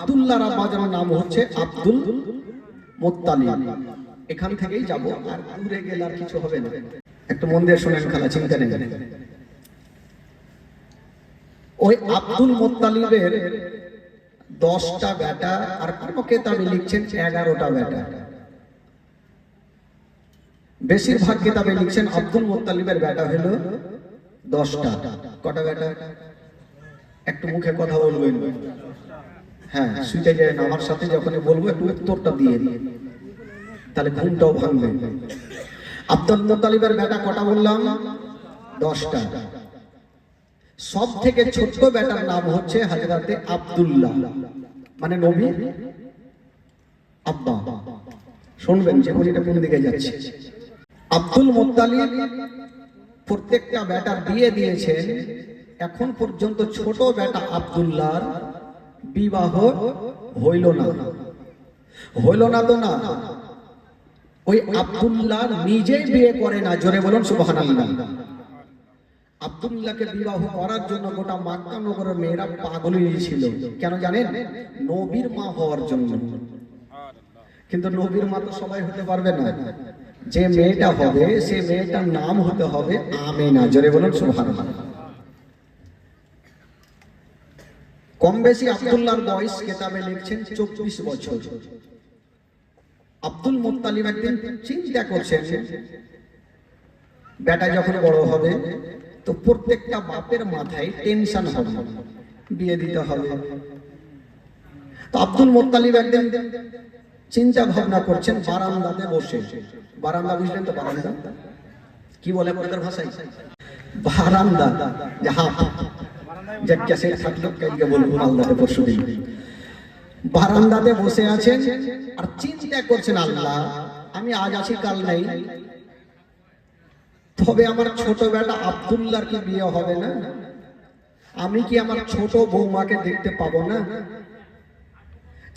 আব্দুল্লাহর আব্বার নাম হচ্ছে আব্দুল মুত্তালিব। এখান থেকেই যাব, আর দূরে গেলে আর কিছু হবে না। একটু মন দিয়ে শুনেন, খালা চিন্তা নেই। ওই আব্দুল মুত্তালিবের 10টা বেটা, আর কোন কিতাবে লিখছেন 11টা বেটা। বেশিরভাগ কিতাবে লিখছেন আব্দুল মুত্তালিবের বেটা হলো 10টা। কটা বেটা? একটু মুখে কথা বলবেন। হ্যাঁ, শুইতে যায় না, আমার সাথে যখন বলবো একটু উত্তরটা দিয়ে দিন, তাহলে ঘুমটাও ভাঙবে। আব্দুল মুত্তালিবের বেটা কটা বললাম? 10টা। সব থেকে ছোট্ট বেটার নাম হচ্ছে হযরতে আব্দুল্লাহ, মানে নবী আব্বা। শুনবেন যে এটা কোন দিকে যাচ্ছে। আব্দুল মুত্তালিব প্রত্যেকটা বেটার বিয়ে দিয়েছেন। এখন পর্যন্ত ছোট বেটা আব্দুল্লাহর বিবাহ হইল না। হইল না তো না, ওই আব্দুল্লাহ নিজেই বিয়ে করে না। জোরে বলুন সুবহানাল্লাহ। আব্দুল্লাহকে বিবাহ করার জন্য গোটা মক্কা নগরের মেয়েরা পাগল হয়েছিল। কেন জানেন? নবীর মা হওয়ার জন্য। কিন্তু নবীর মা তো সবাই হতে পারবে না। যে মেয়েটা হবে সে মেয়েটার নাম হতে হবে আমেনা। জোরে বলুন সুবহানাল্লাহ। কম বেশি আব্দুল্লাহর বয়স কিতাবে লিখছেন 24 বছর। আব্দুল মুত্তালিব একদিন চিন্তা করছেন, বেটা যখন বড় হবে তো প্রত্যেকটা বাপের মাথায় টেনশন হবে, বিয়ে দিতে হবে। তো আব্দুল মুত্তালিব একদিন চিন্তা ভাবনা করছেন বারান্দাতে বসে। বারান্দা বুঝলেন তো? বারান্দা কি বলে আপনাদের ভাষায়? বারান্দা। বারান্দাতে বসে আছেন আর চিন্তা করছেন, আল্লাহ আমি আজ আছি কাল নাই, তবে আমার ছোট বেটা আব্দুল্লাহর কি বিয়ে হবে না? আমি কি আমার ছোট বৌমাকে দেখতে পাবো না?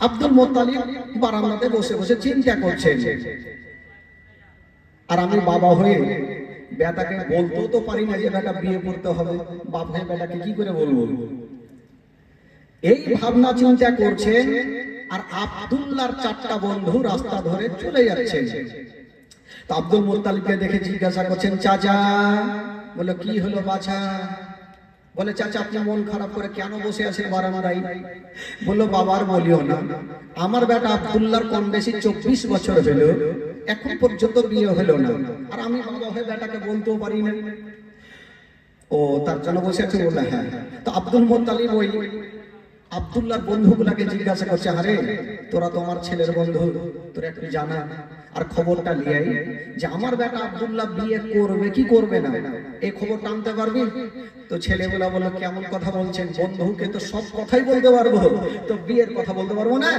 আব্দুল মুত্তালিব বারান্দাতে বসে বসে চিন্তা করছেন। আর আমি বাবা হয়ে বেটাকে বলতেও তো পারি না যে বেটা বিয়ে করতে হবে। বাপ হয়ে বেটাকে কি করে বলবো? এই ভাবনা চিন্তা করছেন। আর আব্দুল্লাহর 4টা বন্ধু রাস্তা ধরে চলে যাচ্ছে। তো আব্দুল মুত্তালিবকে দেখে জিজ্ঞাসা করছেন, চাচা। বলে কি হলো বাছা? বলে চাচা আপনি মন খারাপ করে কেন বসে আছেন বারান্দায়? বললো বাবার বলিও না, আমার বেটা আব্দুল্লাহর কম বেশি 24 বছর হলো, এখন পর্যন্ত বিয়ে হলো না, আর আমি বাবা হয়ে বেটাকে বলতেও পারি না। ও তার জন্য বসে আছে? বললো হ্যাঁ। তো আব্দুল মুত্তালিব ওই আব্দুল্লাহর বন্ধুগুলাকে জিজ্ঞাসা করছে, আরে তোরা তো আমার ছেলের বন্ধু, তোরা একটু জানা আর খবরটা নিয়ে যে আমার বেটা আব্দুল্লাহ বিয়ে করবে কি করবে না, এই খবরটা আনতে পারবি? তো ছেলেগুলা বললো কেমন কথা বলছেন, বন্ধুকে তো সব কথাই বলতে পারবো, তো বিয়ের কথা বলতে পারবো না?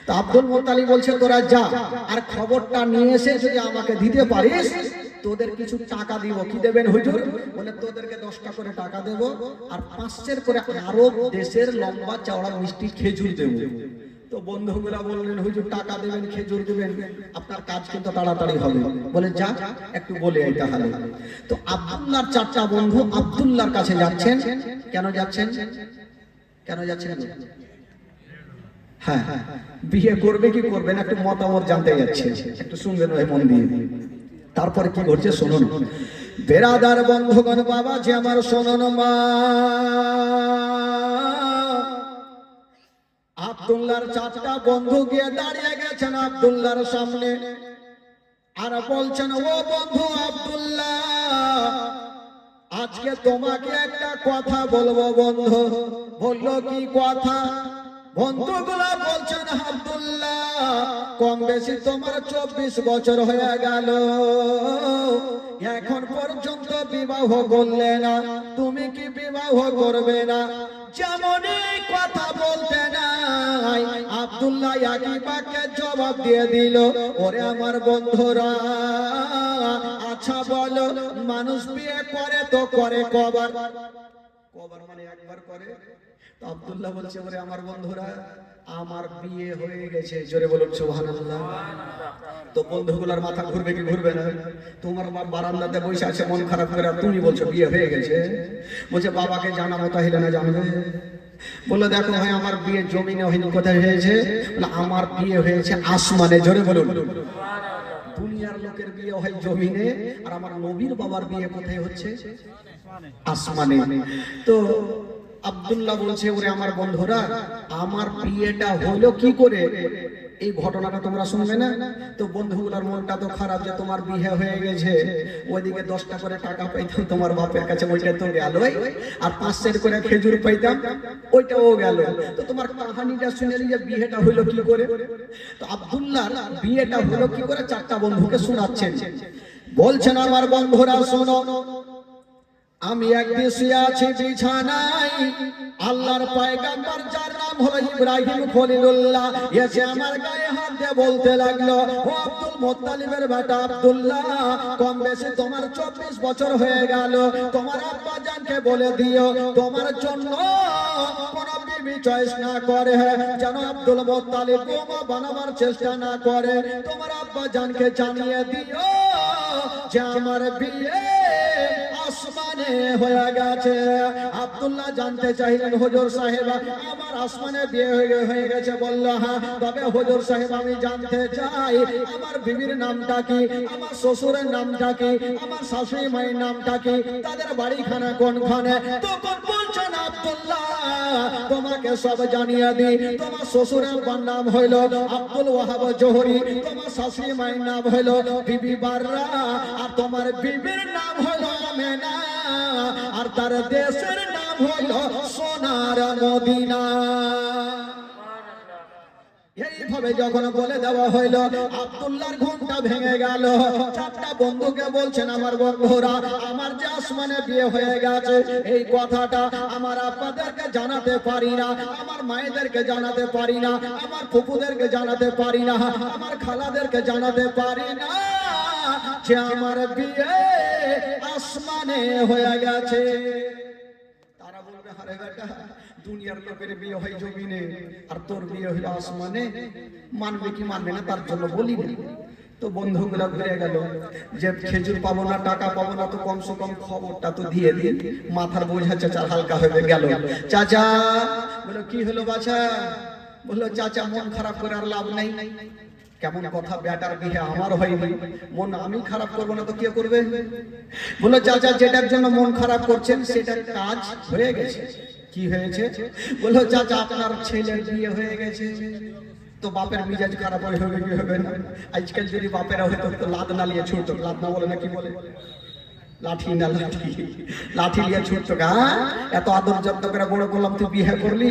তো আব্দুল মুত্তালিব বলছে তোরা যা, আর খবরটা নিয়ে এসে যদি আমাকে দিতে পারিস তোদের কিছু টাকা দিব। কি দেবেন হুজুর? বলে তোদেরকে 10টা করে টাকা দেব, আর 5 করে আরব দেশের লম্বা চওড়া মিষ্টি খেজুর দেব। তো বন্ধুগুলা বললেন হুজুর টাকা দেবেন, খেজুর দেবেন, আপনার কাজ কিন্তু তাড়াতাড়ি হবে। বলে যা একটু বলে আই তাহলে। তো আব্দুল্লাহর 4টা বন্ধু আব্দুল্লাহর কাছে যাচ্ছেন। কেন যাচ্ছেন? কেন যাচ্ছেন? হ্যাঁ, বিয়ে করবে কি করবে না একটু মতামত জানতে যাচ্ছে। একটু শুনবেন ভাই মন দিয়ে। তারপরে কি ঘটছে শুনুন। বেরাদার বন্ধুগণ, বাবা যে আমার শুনুন, মা আব্দুল্লাহর 4টা বন্ধু গিয়ে দাঁড়িয়ে গেছেন আব্দুল্লাহর সামনে, আর বলছেন ও বন্ধু আব্দুল্লাহ, আজকে তোমাকে একটা কথা বলবো বন্ধু। বললো কি কথা? বন্ধুগুলা বলছেন আব্দুল্লাহ কম বেশি তোমার 24 বছর হয়ে গেল, এখন পর্যন্ত বিবাহ করলে না, তুমি কি বিবাহ করবে না? যেমনই কথা বলতে নাই আব্দুল্লাহ একই বাক্যে জবাব দিয়ে দিল, ওরে আমার বন্ধুরা, আচ্ছা বলো মানুষ বিয়ে করে তো করে কবার? কবার মানে একবার করে। তো আব্দুল্লাহ বলছে ওরে আমার বন্ধুরা, আমার বিয়ে হয়ে গেছে। জোরে বলুন সুবহানাল্লাহ। তো বন্ধুগুলার মাথা ঘুরবে কি ঘুরবে না? তোমার বাপ বারান্দাতে বসে আছে মন খারাপ করে, তুমি বলছো বিয়ে হয়ে গেছে। বলছে বাবাকে জানাবো, তাহলে না জানবে? বললো দেখো ভাই আমার বিয়ে জমিনে হয়নি, কোথায় হয়েছে? বলে আমার বিয়ে হয়েছে আসমানে। জোরে বলুন। দুনিয়ার লোকের বিয়ে হয় জমিনে, আর আমার নবীর বাবার বিয়ে কোথায় হচ্ছে? আসমানে। তো আব্দুল্লাহ বলছে ওরে আমার বন্ধুরা, আমার বিয়েটা হলো কি করে? এই ঘটনাটা তোমরা শুনবে না? তো বন্ধুগুলোর মনটা তো খারাপ যে তোমার বিয়ে হয়ে গেছে, ওইদিকে 10টা করে টাকা পাইতাম তোমার বাপের কাছে, ওইটা তো গেল, আর 5 করে খেজুর পাইতাম, ওইটাও গেল। তো তোমার কাহানিটা শুনে যে বিয়েটা হলো কি করে? তো আব্দুল্লাহ বিয়েটা হলো কি করে 4টা বন্ধুকে শোনাচ্ছেন। বলছেন আমার বন্ধুরা শোনো, আমি একদিন শুয়ে আছি বিছানায়, আল্লাহর পয়গম্বর যার নাম হলো ইব্রাহিম খলিলুল্লাহ এসে আমার গায়ে হাত দিয়ে বলতে লাগলো, ও আব্দুল মুত্তালিবের বেটা আব্দুল্লাহ, কম বেশি তোমার 24 বছর হয়ে গেল, তোমার আব্বা জানকে বলে দিও তোমার জন্য কোন বিবি চয়েস না করে, যেন আব্দুল মুত্তালিব বোমা বানাবার চেষ্টা না করে। তোমার আব্বা জানকে জানিয়ে দিও যে আমার বিয়ে আসমানে হয়ে গেছে। আব্দুল্লাহ জানতে চাইলেন, হুজুর সাহেব আমার আসমানে বিয়ে হয়ে গেছে? বলল হ্যাঁ। তবে হুজুর সাহেব আমি জানতে চাই আমার বিবির নামটা কি, আমার শ্বশুরের নামটা কি, আমার শাশুড়ি মায়ের নামটা কি, তাদের বাড়িখানা কোনখানে? তখন বলছেন আব্দুল্লাহ তোমাকে সব জানিয়ে দিই, তোমার শ্বশুরের নাম হইল আব্দুল ওয়াহাব জোহরি, তোমার শাশুড়ি মায়ের নাম হইল বিবি বাররা, আর তোমার বিবির নাম হইল আমেনা, আর তার দেশের নাম হইল সোনার মদিনা। এইভাবে যখন বলে দেওয়া হইল, আব্দুল্লাহর ঘুমটা ভেঙে গেল। 4টা বন্ধুকে বলছেন আমার বন্ধুরা, আমার যে আসমানে বিয়ে হয়ে গেছে এই কথাটা আমার আব্বাদেরকে জানাতে পারি না, আমার মায়েদেরকে জানাতে পারি না, আমার ফুপুদেরকে জানাতে পারি না, আমার খালাদেরকে জানাতে পারি না যে আমার বিয়ে আসমানে হয়ে গেছে। তারা বলবে আরে বেটা দুনিয়ার লোকের বিয়ে হয় জমিনে, আর তোর বিয়ে হলো আসমানে, মানবে কি মানবে না তার জন্য বলি না। তো বন্ধুগুলা ঘুরে গেল যে খেজুর পাবো না, টাকা পাবো না, তো কমসে কম খবরটা তো দিয়ে দিন, মাথার বোঝা চাচা হালকা হয়ে গেল। চাচা বলো কি হলো বাছা? বললো চাচা মন খারাপ করে আর লাভ নাই। কেমন কথা, বেটার বিয়ে আমার হয়নি, মন আমি খারাপ করবো না তো কে করবে? বললো চাচা যেটার জন্য মন খারাপ করছেন সেটার কাজ হয়ে গেছে। কি হয়েছে? বললো চাচা আপনার ছেলের বিয়ে হয়ে গেছে। তো বাপের মিজাজ খারাপ হবে কি হবে না? আজকাল যদি বাপেরা হয়তো তো লাদ না লিয়ে ছুটতো, লাদ না বলে না কি বলে, লাঠি না লাঠি, লাঠি লিয়ে ছুটতো। এত আদর যত্ন করে বড় করলাম, তুই বিয়ে করলি,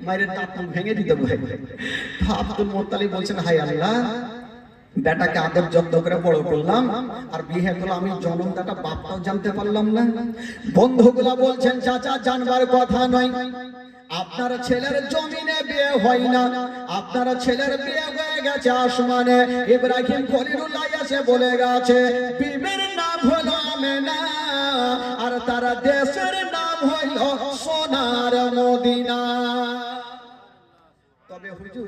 মায়ের দাঁত ভেঙে দিতে বলে। আব্দুল মুত্তালিব বলছেন হায় আল্লাহ, বেটাকে আদর যত্ন করে বড় করলাম, আর বিয়ে করলাম, আমি জন্মদাতা বাপটাও জানতে পারলাম না। বন্ধুগুলা বলছেন চাচা জানবার কথা নয়, আপনার ছেলের জমিনে বিয়ে হয় না, আপনার ছেলের বিয়ে হয়ে গেছে আসমানে। ইব্রাহিম খলিলুল্লাহ এসে বলে গেছে বিবির নাম হলো আমেনা, আর তার দেশের নাম হইল সোনার মদিনা। তবে হুজুর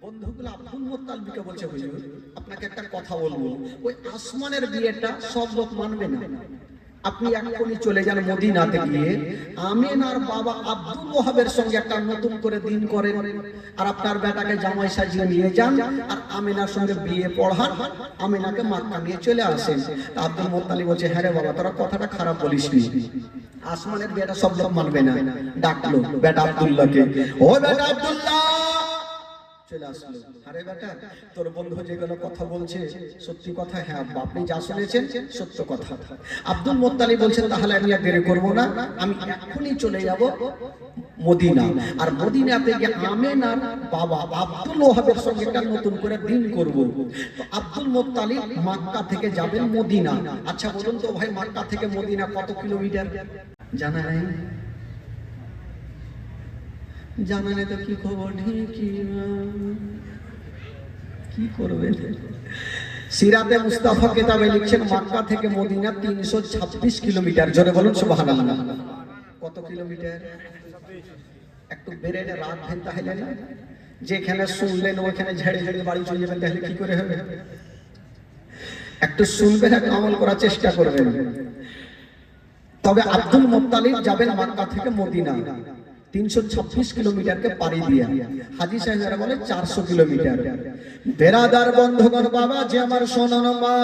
বন্ধুগুলো আব্দুল মুত্তালিবকে বলছে, হুজুর আপনাকে একটা কথা বলবো, ওই আসমানের বিয়েটা সব লোক মানবে না, আপনি এখনই চলে যান মদিনাতে গিয়ে আমেনার বাবা আব্দুল ওয়াহাবের সঙ্গে একটা নতুন করে দিন করেন, আর আপনার বেটাকে জামাই সাজিয়ে নিয়ে যান, আর আমেনার সঙ্গে বিয়ে পড়ান, আমেনাকে মক্কা নিয়ে চলে আসেন। আব্দুল মুত্তালিব বলছে হ্যাঁ রে বাবা, তোরা কথাটা খারাপ বলিসনি, আসমানের বিয়েটা সব লোক মানবে না। ডাকলো বেটা আব্দুল্লাহকে, ও বেটা আব্দুল্লাহ চলে আসলো। আরে বেটা তোর বন্ধু যেগুলো কথা বলছে সত্যি কথা? হ্যাঁ আপনি যা শুনেছেন সত্য কথা। আব্দুল মুত্তালিব বলছেন তাহলে আমি আর দেরি করবো না, আমি এখনই চলে যাব মদিনা, আর মদিনাতে গিয়ে আমেনার বাবা আব্দুল ওয়াহাবের সঙ্গে একটা নতুন করে দিন করব। তো আব্দুল মুত্তালিব মক্কা থেকে যাবেন মদিনা। আচ্ছা বলুন তো ভাই, মক্কা থেকে মদিনা কত কিলোমিটার জানা নেই? জানা নেই তো কি খবর, কি করবেন? সিরাতে মুস্তাফা কিতাবে লিখছেন মক্কা থেকে মদিনা 326 কিলোমিটার। জোরে বলুন সুবহানাল্লাহ। কত কিলোমিটার? একটু বেড়ে রাত ভেন তাহলে না, যেখানে শুনলেন ওখানে ঝেড়ে ঝেড়ে বাড়ি চলে যাবেন, তাহলে কি করে হবে? একটু শুনবেন, একটু আমল করার চেষ্টা করবেন। তবে আব্দুল মুত্তালিব যাবেন মক্কা থেকে মদিনা। 326 কিলোমিটারকে পাড়ি দিয়া। হাজী সাহেবরা বলে 400 কিলোমিটার। বেরাদার বন্ধুগণ, বাবা যে আমার শোনন মা,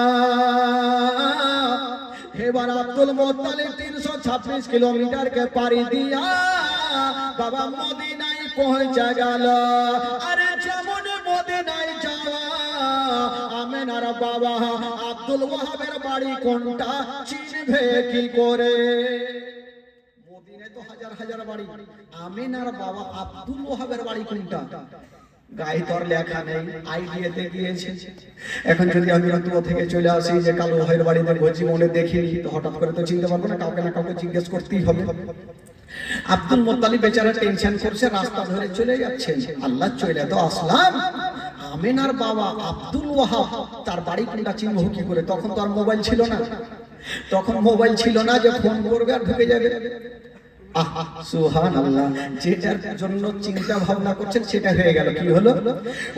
এবার আব্দুল মুত্তালিব 326 কিলোমিটারকে পাড়ি দিয়া বাবা মদিনায় পৌঁছে গেল। আরে যেমন মদিনায় যাওয়া, আমেনার বাবা আব্দুল ওয়াহাবের বাড়ি কোনটা চিনবে কি করে? মদিনায় তো হাজার হাজার বাড়ি, আমেনার বাবা আব্দুল ওয়াহাবের বাড়ি কোনটা? গায়ে তোর লেখা নেই, আইডিয়াতে গিয়েছে। এখন যদি আমি রতুয়া থেকে চলে আসি যে কালো ভাইয়ের বাড়িতে বলছি মনে দেখিনি, তো হঠাৎ করে তো চিনতে পারবো না, কাউকে না কাউকে জিজ্ঞেস করতেই হবে। আব্দুল মুত্তালিব বেচারা টেনশন করছে, রাস্তা ধরে চলে যাচ্ছেন। আল্লাহ চলে তো আসলাম, আমেনার বাবা আব্দুল ওয়াহাব তার বাড়ি কোনটা চিনব কি করে? তখন তো আর মোবাইল ছিল না, তখন মোবাইল ছিল না যে ফোন করবে আর ঢুকে যাবে। সুবহানাল্লাহ, যেটার জন্য চিন্তা ভাবনা করছেন সেটা হয়ে গেল। কি হলো?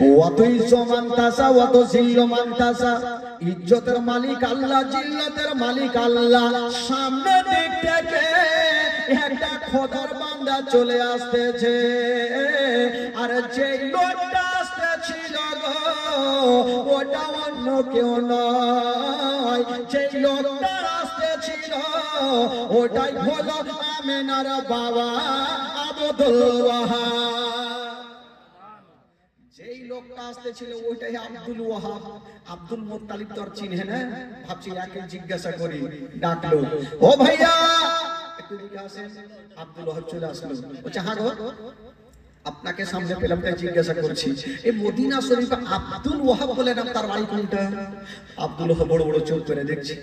ওয়াতুই জমানতাসা ওয়াতু জিল্লমানতাসা, ইজ্জতের মালিক আল্লাহ, জিল্লতের মালিক আল্লাহ। সামনে দিক থেকে একটা খোদার বান্দা চলে আসতেছে, আর যে লোকটা আসতেছিল গো ওটা অন্য কেউ নয়, যে লোকটা আসতেছিল ওটাই হলো আমেনার বাবা আব্দুল ওয়াহাব। যেই লোকটা আসতেছিল ওইটাই আব্দুল ওয়াহাব। আব্দুল মুত্তালিব তো আর চিনে না, ভাবছি একে জিজ্ঞাসা করি। ডাকলো, ও ভাইয়া একটু দিকে আসেন। আব্দুল ওয়াহাব চলে আসলো, বলছে হ্যাঁ গো আপনাকে সামনে পেলাম তাই জিজ্ঞাসা করছি, এই মদিনা শরীফে আব্দুল ওয়াহাব বলে নাম, তার বাড়ি কোনটা? আব্দুল ওয়াহাব বড় বড় চোখ করে দেখছে,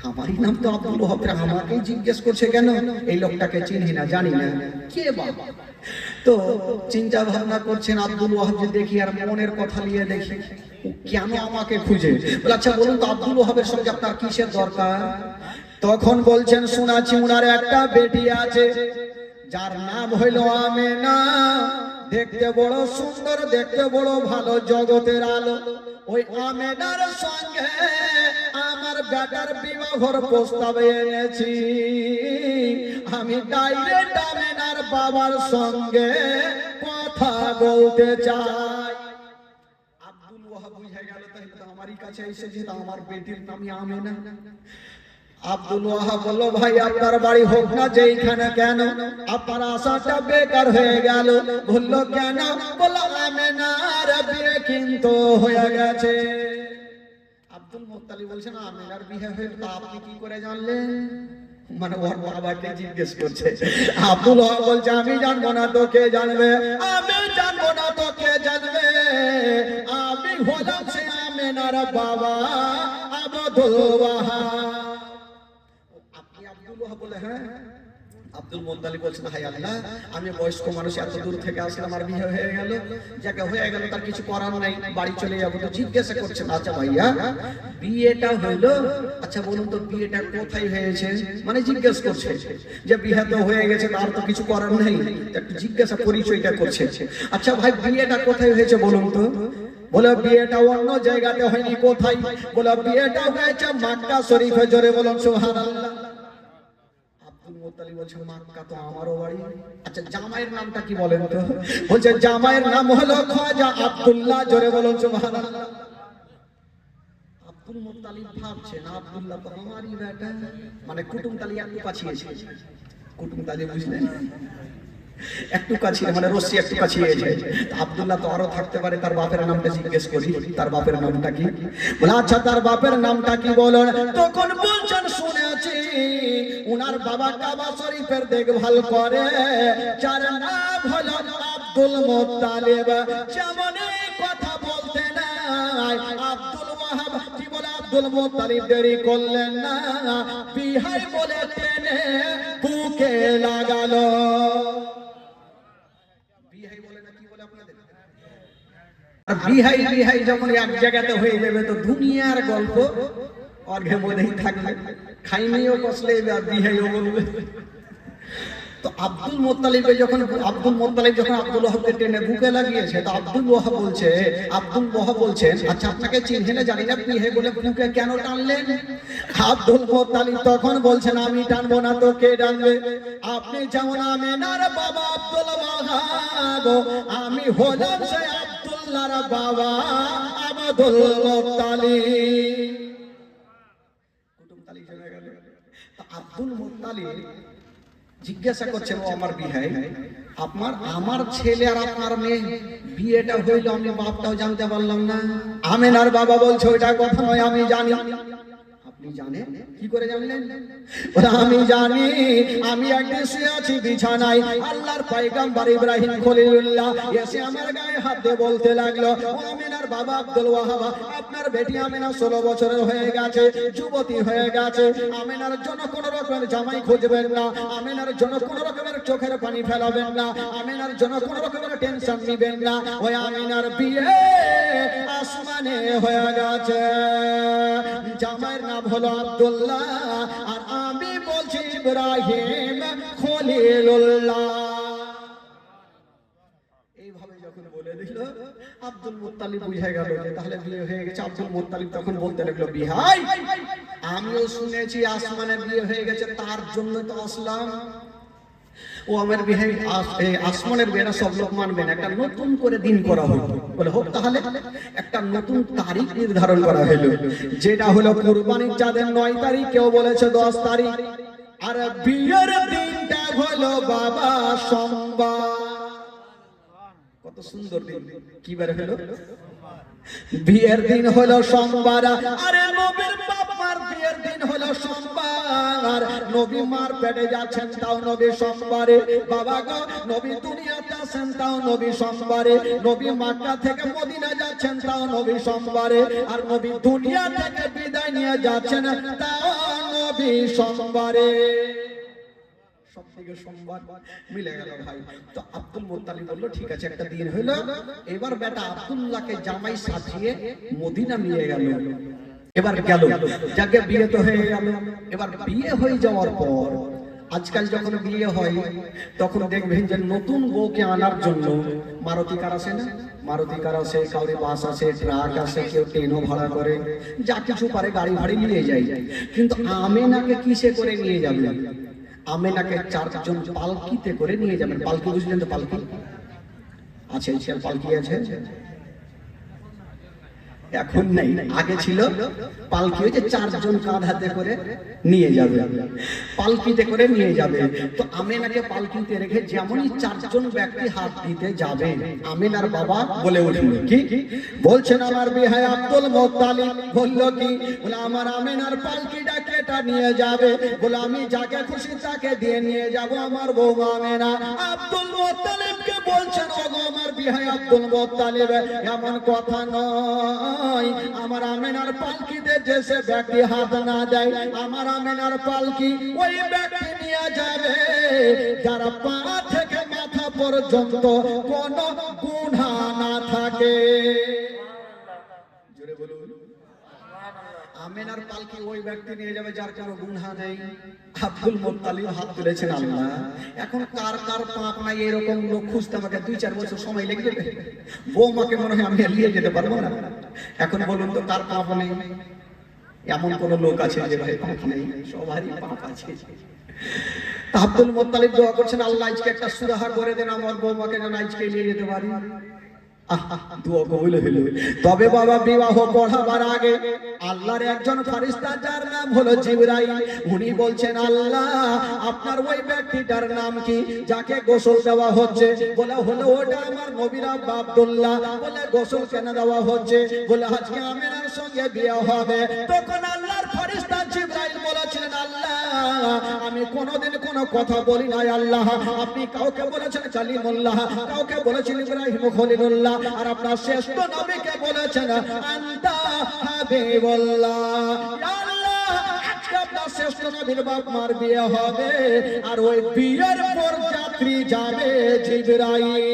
আমারই নাম তো আব্দুল ওয়াহাব, আমাকেই জিজ্ঞেস করছে কেন? এই লোকটাকে চিনি না, জানি না কে বাবা। তো চিন্তা ভাবনা করছেন আব্দুল ওয়াহাব, যে দেখি আর মনের কথা নিয়ে দেখি কেন আমাকে খুঁজে। বলে আচ্ছা বলুন তো আব্দুল ওয়াহাবের সঙ্গে আপনার কিসের দরকার? তখন বলছেন শোনাচ্ছি উনার একটা বেটি আছে যার নাম হইল আমেনা, দেখতে বড় সুন্দর, দেখতে বড় ভালো, জগতের আলো। ওই আমেনার সঙ্গে আমার বেটার বিবাহর প্রস্তাব এনেছি, আমি ডাইরেক্ট আমেনার বাবার সঙ্গে কথা বলতে চাই। আব্দুল ওয়াহাব বুঝে গেল তাহলে তো আমারই কাছে এসেছে, তো আমার বেটির নামই আমেনা। আব্দুল ওয়াহাব বলল ভাই আপনার বাড়ি হোক না যেইখানে, কেন আপনার আশাটা বেকার হয়ে গেল? বলল কেন? বলল আমেনার বিয়ে কিন্তু হয়ে গেছে। আব্দুল মুত্তালিব বলছেন আমেনার বিয়ে হয়ে, তা আপনি কি করে জানলেন? মানে ওর বাবাকে জিজ্ঞেস করছে। আব্দুল ওয়াহাব বলছে আমি জানবো না তো কে জানবে? আমি জানবো না তো কে জানবে? আমি হলাম সে আমেনার বাবা আব্দুল ওয়াহাব। বলে হ্যাঁ। আব্দুল মুত্তালিব বলছেন হায় আল্লাহ, আমি বয়স্ক মানুষ, এত দূর থেকে আসলাম, আর বিয়ে হয়ে গেল, যাকে হয়ে গেল তার কিছু করার নাই, বাড়ি চলে যাবো। তো জিজ্ঞাসা করছেন আচ্ছা ভাইয়া বিয়েটা হইলো, আচ্ছা বলুন তো বিয়েটা কোথায় হয়েছে? মানে জিজ্ঞেস করছে যে বিয়ে তো হয়ে গেছে, তার তো কিছু করার নাই, একটু জিজ্ঞাসা পরিচয়টা করছে। আচ্ছা ভাই বিয়েটা কোথায় হয়েছে বলুন তো? বলে বিয়েটা অন্য জায়গাতে হয়নি। কোথায়? বলে বিয়েটা হয়েছে মক্কা শরীফে। জোরে বলুন সুবহানাল্লাহ। আব্দুল মুত্তালিব বলছে মক্কা তো আমারও বাড়ি। আচ্ছা জামাইয়ের নামটা কি বলেন তো? বলছে জামাইয়ের নাম হলো খাজা আব্দুল্লাহ। জোরে বলুন সুবহানাল্লাহ। আব্দুল মুত্তালিব ভাবছেন আব্দুল্লাহ তো আমারই বেটা, মানে কুটুমতালি একটু কাছিয়েছে। কুটুমতালি বুঝলেন? একটু কাছে, মানে রশি একটু কাছিয়েছে। আব্দুল্লাহ তো আরো থাকতে পারে, তার বাপের নামটা জিজ্ঞেস করি, তার বাপের নামটা কি? বলে আচ্ছা তার বাপের নামটা কি বলেন? তখন বলছেন শুনেছি উনার বাবা কাবা শরীফের দেখভাল করে, যার নাম হলো আব্দুল মুত্তালিব। যেমন কথা বলতে নাই আব্দুল ওয়াহাব কি বলে আব্দুল মুত্তালিব দেরি করলেন না, বিহাই বলে টেনে বুকে লাগালো। বিহাই বিহাই যখন এক জায়গাতে হয়ে যাবে তো দুনিয়ার গল্প অর্ঘে মনেই থাকবে, খাইনিও বসলে বিহাইও বলবে। তো আব্দুল মুত্তালিব যখন আব্দুল ওয়াহাবকে টেনে বুকে লাগিয়েছে, তো আব্দুল ওয়াহাব বলছেন আচ্ছা আপনাকে চিনহে না জানি না, আপনি হে বলে বুকে কেন টানলেন? আব্দুল মুত্তালিব তখন বলছেন আমি টানবো না তো কে টানবে? আপনি যেমন আমিনার বাবা আব্দুল ওয়াহাব, আমি হলাম সেই আব্দুল্লাহর বাবা আব্দুল মুত্তালিব। কুটুম তালি জমে গেল। তো আব্দুল মুত্তালিব জিজ্ঞাসা করছেন ও আমার বিহাই, আমার ছেলে আর আপনার মেয়ে বিয়েটা হইল, আমি বাপটাও জানতে পারলাম না। আমিনার বাবা বলছে ওইটা কথা নয়, আমি জানি। আপনি জানেন? কি করে জানলেন? আমি জানি, আমি একদিন শুয়ে আছি বিছানায়, আল্লাহর পয়গম্বর ইব্রাহিম খলিলুল্লাহ এসে আমার গায়ে হাত দিয়ে বলতে লাগলো, ও আমিনার বাবা আব্দুল ওয়াহাব, আপনার বেটি আমিনা 16 বছরের হয়ে গেছে, যুবতী হয়ে গেছে। আমিনার জন্য কোন রকমের জামাই খুঁজবেন না, আমিনার জন্য কোন রকমের চোখের পানি ফেলাবেন না, আমিনার জন্য কোন রকমের টেনশন নিবেন না। ওই আমিনার বিয়ে আসমানে হয়ে গেছে, জামাইয়ের নাম হলো আব্দুল্লাহ, আর আমি বলছি ইব্রাহিম খলিলুল্লাহ। এইভাবে যখন বলে দিল আব্দুল মুত্তালিব বুঝে গেল যে তাহলে বিয়ে হয়ে গেছে। আব্দুল মুত্তালিব তখন বলতে লাগলো, বিহাই আমিও শুনেছি আসমানে বিয়ে হয়ে গেছে, তার জন্য তো আসলাম। ও আমার বিহাই আসমানের বিয়েটা সব লোক মানবেন, একটা নতুন করে দিন করা হলো। বলে হোক, তাহলে একটা নতুন তারিখ নির্ধারণ করা হলো, যেটা হলো কুরবানির চাঁদের 9 তারিখ, কেউ বলেছে 10 তারিখ, আর বিয়ের দিনটা হলো বাবা সোমবার। কত সুন্দর দিন! কি বার হলো? বিয়ের দিন হলো সোমবার। আরে নবীর বাবার বিয়ের দিন হলো সোমবার, নবী মার পেটে যাচ্ছেন তাও নবী সোমবারে, বাবা গো নবী দুনিয়াতে আসেন তাও নবী সোমবারে, নবী মক্কা থেকে মদিনা যাচ্ছেন তাও নবী সোমবারে, আর নবী দুনিয়া থেকে বিদায় নিয়ে যাচ্ছেন তাও নবী সোমবারে। সবথেকে সোমবার মিলে গেল ভাই। তো আব্দুল মুত্তালিব বলল ঠিক আছে, একটা দিন হলো, এবার বেটা আব্দুল্লাহকে জামাই সাজিয়ে মদিনা নিয়ে গেল। এবার গেল, যাকে বিয়ে তো হয়ে গেল। এবার বিয়ে হয়ে যাওয়ার পর আজকাল যখন বিয়ে হয় তখন দেখবেন যে নতুন বউকে আনার জন্য মারুতি কার আসে না, মারুতি কার আসে, কাউরে বাস আসে, ট্রাক আসে, কেউ ট্রেনও ভাড়া করে, যা কিছু পারে গাড়ি ভাড়ি নিয়ে যায়। কিন্তু আমেনাকে কিসে করে নিয়ে যাবে? আমেনাকে 4 জন পালকিতে করে নিয়ে যাবেন। পালকি বুঝলেন তো? পালকি আছে, পালকি আছে, এখন নেই, আগে ছিল। পালকি হয়েছে 4 জন কাঁধাতে করে নিয়ে যাবে, পালকিতে করে নিয়ে যাবে। তো আমেনাকে পালকিতে রেখে যেমনই 4 জন ব্যক্তি হাত দিতে যাবে, আমেনার বাবা বলে উঠল, কি বলছেন? আমার বিহাই আব্দুল মুত্তালিব বলল কি, বলে আমার আমেনার পালকিটা কেটা নিয়ে যাবে, বলে আমি যাকে খুশি তাকে দিয়ে নিয়ে যাব আমার বউ আমেনা। আব্দুল মুত্তালিবকে বলছেন, ওগো আমার বিহাই আব্দুল মুত্তালিব, এমন কথা নয়, আমার আমেনার পালকিতে যে সে ব্যক্তি হাত না দেয়, আমার আমেনার পালকি ওই ব্যক্তি নিয়ে যাবে যারা পা থেকে মাথা পর্যন্ত কোনো গুনাহ না থাকে। জোরে বলুন। আমেনার পালকি ওই ব্যক্তি নিয়ে যাবে যার কোনো গুনাহ নেই। আব্দুল মুত্তালিব হাত তুলেছেন, আল্লাহ এখন কার কার পাপ নাই এরকম লোক খুঁজতে আমাকে 2-4 বছর সময় লেগে যাবে। বৌমাকে মনে হয় আমি নিয়ে যেতে পারবো না। এখন বলুন তো কার পাপ নেই? এমন কোন লোক আছে যে ভাই পাপ নেই? সবারই পাপ আছে। আব্দুল মুত্তালিব দোয়া করছেন, আল্লাহ আজকে একটা সুরাহা করে দেন, আমার বৌমাকে যেন আজকে নিয়ে যেতে পারি। দোয়া কবুল হলো। তবে বাবা বিবাহ পড়াবার আগে আল্লাহর একজন ফেরেশতা যার নাম হলো জিবরাইল, উনি বলছেন, আল্লাহ আপনার ওই ব্যক্তিটার নাম কি যাকে গোসল দেওয়া হচ্ছে? বলে হলো ওটা আমার নবীর আব্বা আব্দুল্লাহ। বলে গোসল কেন দেওয়া হচ্ছে? বলে আজকে আমিনার সঙ্গে বিয়ে হবে। তখন আল্লাহর ফেরেশতা জিবরাইল বলেছিলেন, আল্লাহ আমি কোনোদিন কোনো কথা বলি নাই, আল্লাহ আপনি কাউকে বলেছেন কালিমুল্লাহ, কাউকে বলেছেন ইব্রাহিম খলিলুল্লাহ, আর আপনার শ্রেষ্ঠ নবীকে বলেছেন আনতা হাবিবুল্লাহ। আল্লাহ আজকে আপনার শ্রেষ্ঠ নবীর বাপ মার বিয়ে হবে, আর ওই বিয়ের বরযাত্রী যাবে জিবরাইল।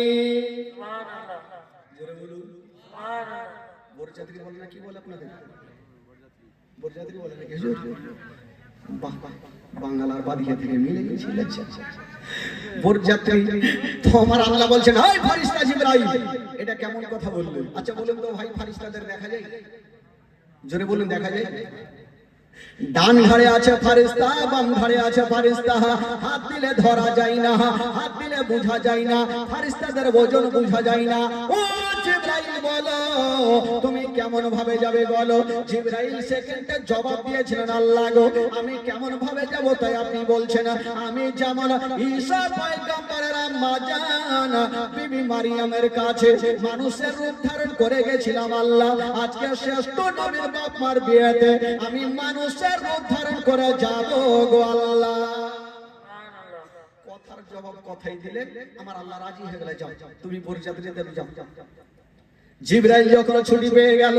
সুবহানাল্লাহ। জোরে বলুন সুবহানাল্লাহ। বরযাত্রী বলে না, কি বলে আপনাদের? বরযাত্রী বলে নাকি? বাহ, বাংলার বাদিয়া থেকে মিলে গেছিল। বরযাত্রী তো আমার আল্লাহ বলছেন, হাই ফারিস্তা জিবরাইল, এটা কেমন কথা বললেন? আচ্ছা বলুন তো ভাই, ফারিস্তাদের দেখা যায়? জোরে বলুন, দেখা যায়? ডান ঘাড়ে আছে ফারিস্তা, বাম ঘাড়ে আছে ফারিস্তা, হাত দিলে ধরা যায় না, হাত দিলে বোঝা যায় না, ফারিস্তাদের ওজন বোঝা যায় না। ও জিবরাইল বলো, তুমি কেমন ভাবে যাবে বলো? জিবরাইল সেকেন্ডে জবাব দিয়েছিলেন, আল্লাহ গো আমি কেমন ভাবে যাব? তাই আপনি বলছেন আমি যেমন ঈসা পয়গম্বরের আম্মা জান বিবি মারিয়ামের কাছে মানুষের রূপ ধারণ করে গেছিলাম আল্লাহ, আজকে শ্রেষ্ঠ নবীর বাপ মার বিয়েতে আমি মানুষের রূপ ধারণ করে যাব গো আল্লাহ। কথার জবাব কথাই দিলে আমার আল্লাহ রাজি হয়ে গেলে, যাও তুমি বরযাত্রীদের যাও। জিবরাইল যখন ছুটি পেয়ে গেল,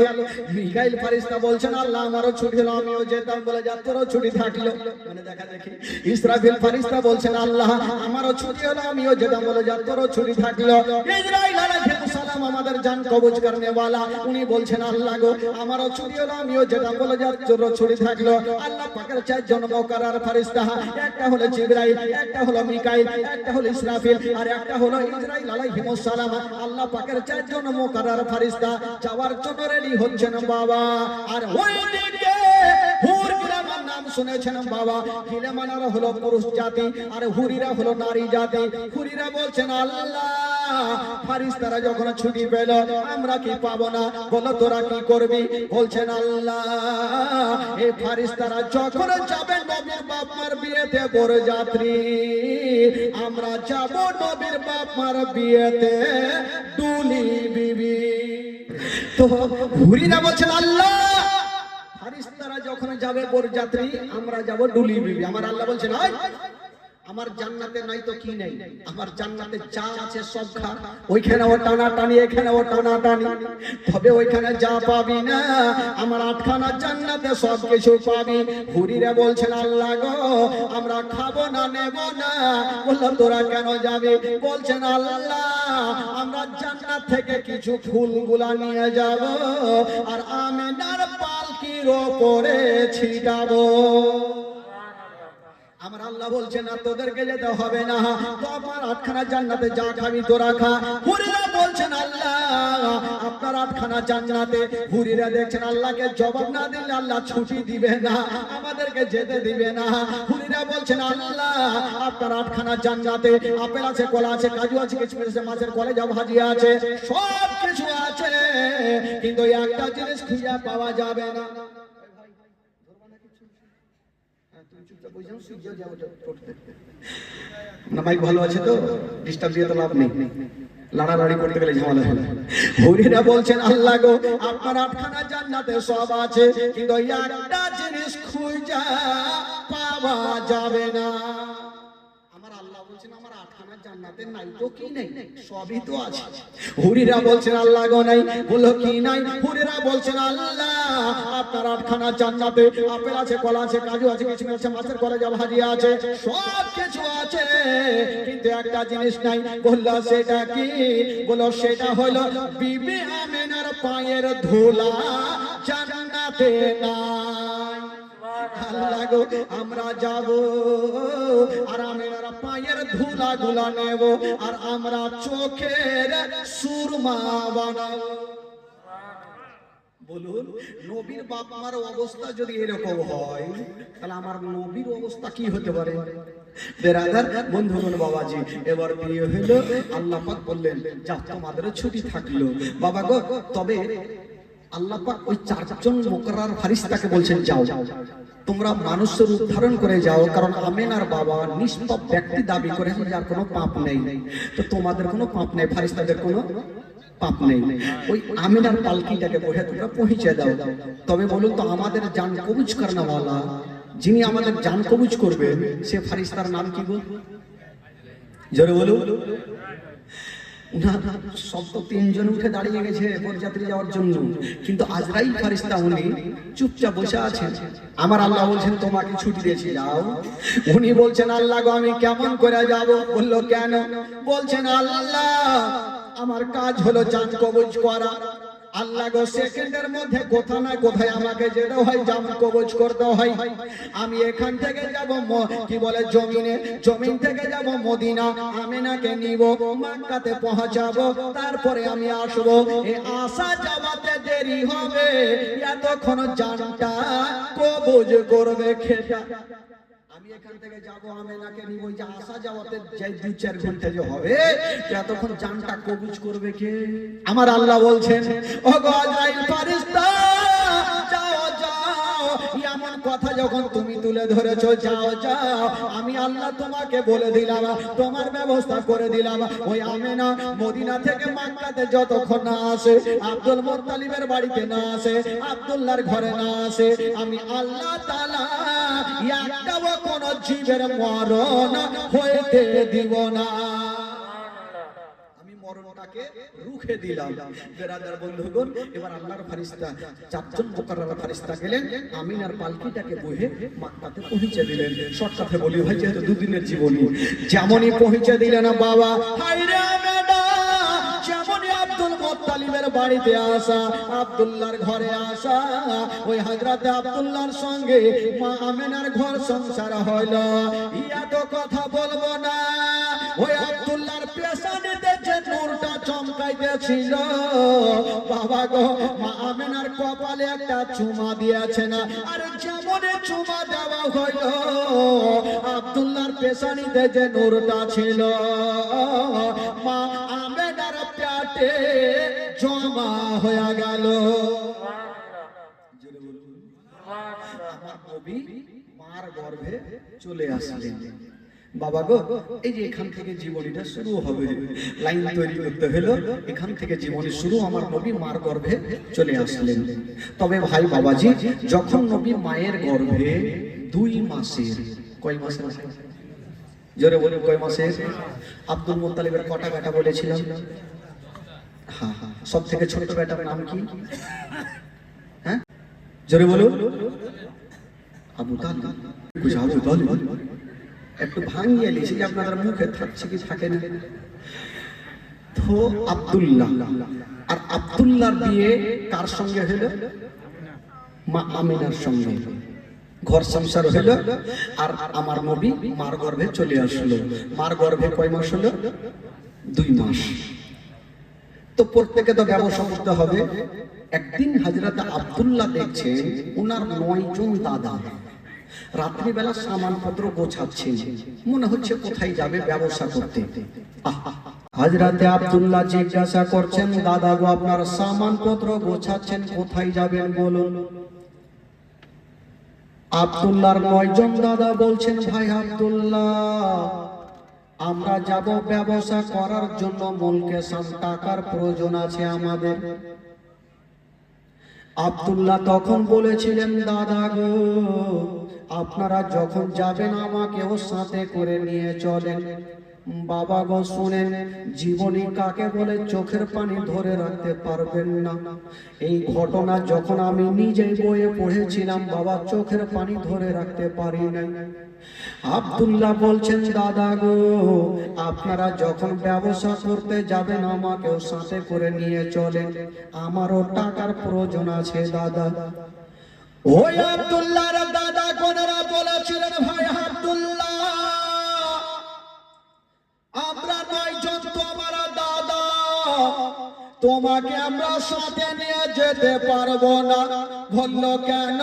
মিকাইল ফারিস্তা বলছেন আল্লাহ আমারও ছুটি হলো, আমিও যেতাম, বলে যা তোরও ছুটি থাকলো, মানে দেখা দেখি। ইসরাফিল ফারিস্তা বলছেন আল্লাহ আমারও ছুটি হলো, আমিও যেতাম, বলে যা তোরও ছুটি থাকলো। ইসরাইল আলাইহিস সালাম আমাদের জান কবজ করনে ওয়ালা, উনি বলছেন আল্লাহ গো আমারও ছুটি হলো, আমিও যেতাম, বলে যা তোরও ছুটি থাকলো। আল্লাহ পাকের চারজন মুকাররর ফারিস্তা, একটা হলো জিবরাইল, একটা হলো মিকাইল, একটা হলো ইসরাফিল, আর একটা হলো ইসরাইল আলাইহিস সালাম। আল্লাহ পাকের চারজন মুকাররর ফারিস্তা যাওয়ার জন্য রেডি হচ্ছেন বাবা। আর ওইদিকে হুর গিলামার নাম শুনেছেন বাবা, গিলামানরা হলো পুরুষ জাতি আর হুরিরা হলো নারী জাতি। হুরিরা বলছেন আল্লাহ ফারিস্তারা যখন ছুটি পেল আমরা কি পাবো না, বলো তোরা কি করবি? বলছেন আল্লাহ এই ফারিস্তারা যখন যাবে নবীর বাপ মার বিয়েতে বরযাত্রী, আমরা যাব নবীর বাপ মার বিয়েতে দুলি বিবি। তো হুরিরা বলছেন আল্লাহ ফারিস্তারা যখন যাবে বরযাত্রী আমরা যাব দুলি বিবি। আমার আল্লাহ বলছেন আমার জান্নাতে নাই তো কি নেই, আমার জান্নাতে যা আছে সব খা, ওইখানে ও টানা টানি, এখানে ও টানা টানি, তবে ওইখানে যা পাবি না আমার আটখানা জান্নাতে সব কিছু পাবি। হুরিরা বলছেন আল্লাহ গো আমরা খাবো না, নেব না। বললো তোরা কেন যাবি? বলছেন আল্লাহ আমরা জান্নাত থেকে কিছু ফুলগুলা নিয়ে যাব আর আমিনার পালকির ওপরে ছিটাবো। আমার আল্লাহ বলছেন না তোদেরকে যেতে হবে না, তো আমার আটখানা জান্নাতে যা খাবি তোরা খা। হুরিরা বলছেন আল্লাহ আপনার আটখানা জান্নাতে। হুরিরা দেখছেন আল্লাহকে জবাব না দিলে আল্লাহ ছুটি দিবে না, আমাদেরকে যেতে দিবে না। হুরিরা বলছেন আল্লাহ আপনার আটখানা জান্নাতে আপেল আছে, কলা আছে, কাজু আছে, কিশমিশ আছে, মাছের কলেজা ভাজি আছে, সব কিছু আছে, কিন্তু একটা জিনিস খুঁজে পাওয়া যাবে না। মাইক ভালো আছে তো, ডিস্টার্ব দিয়ে তো লাভ নেই, লাড়ালাড়ি করতে গেলে ঝামেলা হয়। হুরিরা বলছেন আল্লাহ গো আপনার আটখানা জান্নাতে সব আছে, কিন্তু একটা জিনিস খুঁজে পাওয়া যাবে না। আমার আল্লাহ বলছেন আমার আটখানা জান্নাতে নাই তো কি নেই, সবই তো আছে। হুরিরা বলছেন আল্লাহ গো নাই, বলো কি নাই? হুরিরা বলছেন আল্লাহ আপনার আটখানা জান্নাতে আপেল আছে, কলা আছে, কাজু আছে, কিশমিশ আছে, মাছের কলেজা ভাজি আছে, সব কিছু আছে, কিন্তু একটা জিনিস নাই। বললো সেটা কি? বলো সেটা হলো বিবি আমিনার পায়ের ধুলা জান্নাতে নাই। আল্লাহ গো আমরা যাব আর আমিনার পায়ের ধুলা গুলা নেব আর আমরা চোখের সুরমা বানাবো। বলুন নবীর বাপ মার অবস্থা যদি এরকম হয় তাহলে আমার নবীর অবস্থা কি হতে পারে? বেরাদার বন্ধুগণ বাবাজি, এবার বিয়ে হলো, আল্লাহ পাক বললেন যাও তোমাদেরও ছুটি থাকলো বাবা গো। তবে আল্লাহ পাক ওই চারজন মুকাররর ফারিস্তাকে বলছেন যাও তোমরা মানুষের রূপ ধারণ করে যাও, কারণ আমিনার বাবা নিষ্পাপ ব্যক্তি দাবি করেছে যার কোনো পাপ নেই, তো তোমাদের কোনো পাপ নেই, ফারিস্তাদের কোনো পাপ নেই। ওই আমিনার পালকিটাকে বসে তোমরা পৌঁছে দাও। তবে বলুন তো আমাদের জান কবুজ করনেওয়ালা, যিনি আমাদের জান কবুজ করবে সে ফারিস্তার নাম কি গো? জোরে বলুন। সব তো তিনজন উঠে দাঁড়িয়ে গেছে বরযাত্রী যাওয়ার জন্য, কিন্তু আজরাইল ফারিস্তা উনি চুপচাপ বসে আছেন। আমার আল্লাহ বলছেন তোমাকে ছুটি দিয়েছি যাও। উনি বলছেন আল্লাহ গো আমি কেমন করে যাব? বললো কেন? বলছেন আল্লাহ আমার কাজ হলো জান কবজ করা, আল্লাহ গো সেকেন্ডের মধ্যে কোথা না কোথায় আমাকে যেতে হয়, জাম কবজ করতে হয়। আমি এখান থেকে যাব কি বলে জমিনে, জমিন থেকে যাব মদিনা, আমিনাকে নিব, মক্কাতে পৌঁছাবো, তারপরে আমি আসবো। এই আসা যাওয়াতে দেরি হবে, এতক্ষণ জানটা কবজ করবে খেটা। আমি এখান থেকে যাব, আমিনাকে নিব, যে আসা যাওয়াতে যে 2-4 ঘন্টা যে হবে, এতক্ষণ জানটা কবজ করবে কে? আমার আল্লাহ বলছেন, ও গো আজরাইল ফেরেশতা, যাও যাও, এমন কথা যখন তুমি তুলে ধরেছো, যাও যাও, আমি আল্লাহ তোমাকে বলে দিলাম, তোমার ব্যবস্থা করে দিলাম। ওই আমিনা মদিনা থেকে মক্কাতে যতক্ষণ না আসে, আব্দুল মুত্তালিবের বাড়িতে না আসে, আব্দুল্লাহর ঘরে না আসে, আমি আল্লাহ তাআলা একটাও কোন জীবের মরণ হইতে দিব না। আমি মরণটাকে রুখে দিলাম। বেরাদার বন্ধুগণ, এবার আল্লাহর ফেরেশতা 4 জন মুকাররম ফেরেশতা গেলেন, আমিনার পালকিটাকে বহে মক্কাতে পৌঁছে দিলেন। শর্টকাটে বলি ভাই, যেহেতু দুদিনের জীবনী, যেমনই পৌঁছে দিলেন বাবা, হায়রে আমিনা, যেমনই আব্দুল মুত্তালিবের বাড়িতে আসা, আব্দুল্লাহর ঘরে আসা, ওই হযরতে আব্দুল্লাহর সঙ্গে মা আমিনার ঘর সংসার হইল। এত কথা বলবো না, ওই আব্দুল্লাহর পেশানিতে যে নূরটা চমকাইতেছিল বাবা গো, মা আমিনার কপালে একটা চুমা দিয়েছেন। আর যেমনই চুমা দেওয়া হইল, আব্দুল্লাহর পেশানিতে যে নূরটা ছিল মা আমিনার পেটে জমা হয়ে গেল। আমার নবী মার গর্ভে চলে আসলেন। বাবা গো, এই যে এখান থেকে জীবনীটা শুরু হবে, লাইন তৈরি করতে হলো, এখান থেকে জীবনী শুরু। আমার নবী মার গর্ভে চলে আসলেন। তবে ভাই বাবাজি, যখন নবী মায়ের গর্ভে 2 মাসের, কয় মাসের? জোরে বলুন, কয় মাসের? আব্দুল মুত্তালিবের কটা বেটা বলেছিলাম? হ্যাঁ হ্যাঁ, সব থেকে ছোট বেটার নাম কি? হ্যাঁ, জোরে বলুন। আবু তালিব। আবু তালিব একটু ভাঙিয়ে লিখি, আপনাদের মুখে থাকছে কি থাকে না। তো আব্দুল্লাহ, আর আব্দুল্লাহর বিয়ে কার সঙ্গে হলো? মা আমিনার সঙ্গে। ঘর সংসার হলো, আর আমার নবী মার গর্ভে চলে আসলো। মার গর্ভে কয় মাস হলো? 2 মাস। তো প্রত্যেকে তো ব্যবসা করতে হবে। একদিন হযরত আব্দুল্লাহ দেখছেন ওনার 9 জন দাদা রাত্রিবেলা সামানপত্র গোছাচ্ছেন, মনে হচ্ছে কোথায় যাবে ব্যবসা করতে। হযরত আব্দুল্লাহ জিজ্ঞাসা করছেন, দাদা গো, আপনার সামানপত্র গোছাচ্ছেন, কোথায় যাবেন বলুন? আব্দুল্লাহর 9 জন দাদা বলছেন, ভাই আব্দুল্লাহ, আমরা যাব ব্যবসা করার জন্য, মুলকে সাম টাকার প্রয়োজন আছে আমাদের। আব্দুল্লাহ তখন বলেছিলেন, দাদা গো, আপনারা যখন যাবেন আমাকেও সাথে করে নিয়ে চলেন। বাবা গো শুনেন, জীবনী কাকে বলে চোখের পানি ধরে রাখতে পারবেন না। এই ঘটনা যখন আমি নিজেই বইয়ে পড়েছিলাম বাবা, চোখের পানি ধরে রাখতে পারি নাই। আব্দুল্লাহ বলছেন, দাদা গো, আপনারা যখন ব্যবসা করতে যাবেন আমাকেও সাথে করে নিয়ে চলেন, আমারও টাকার প্রয়োজন আছে দাদা। ওই আব্দুল্লাহর দাদা কোনেরা বলেছিলেন, ভাই আব্দুল্লাহ, আমরা 9 জন তোমার দাদা, তোমাকে আমরা সাথে নিয়ে যেতে পারবো না। বলল কেন?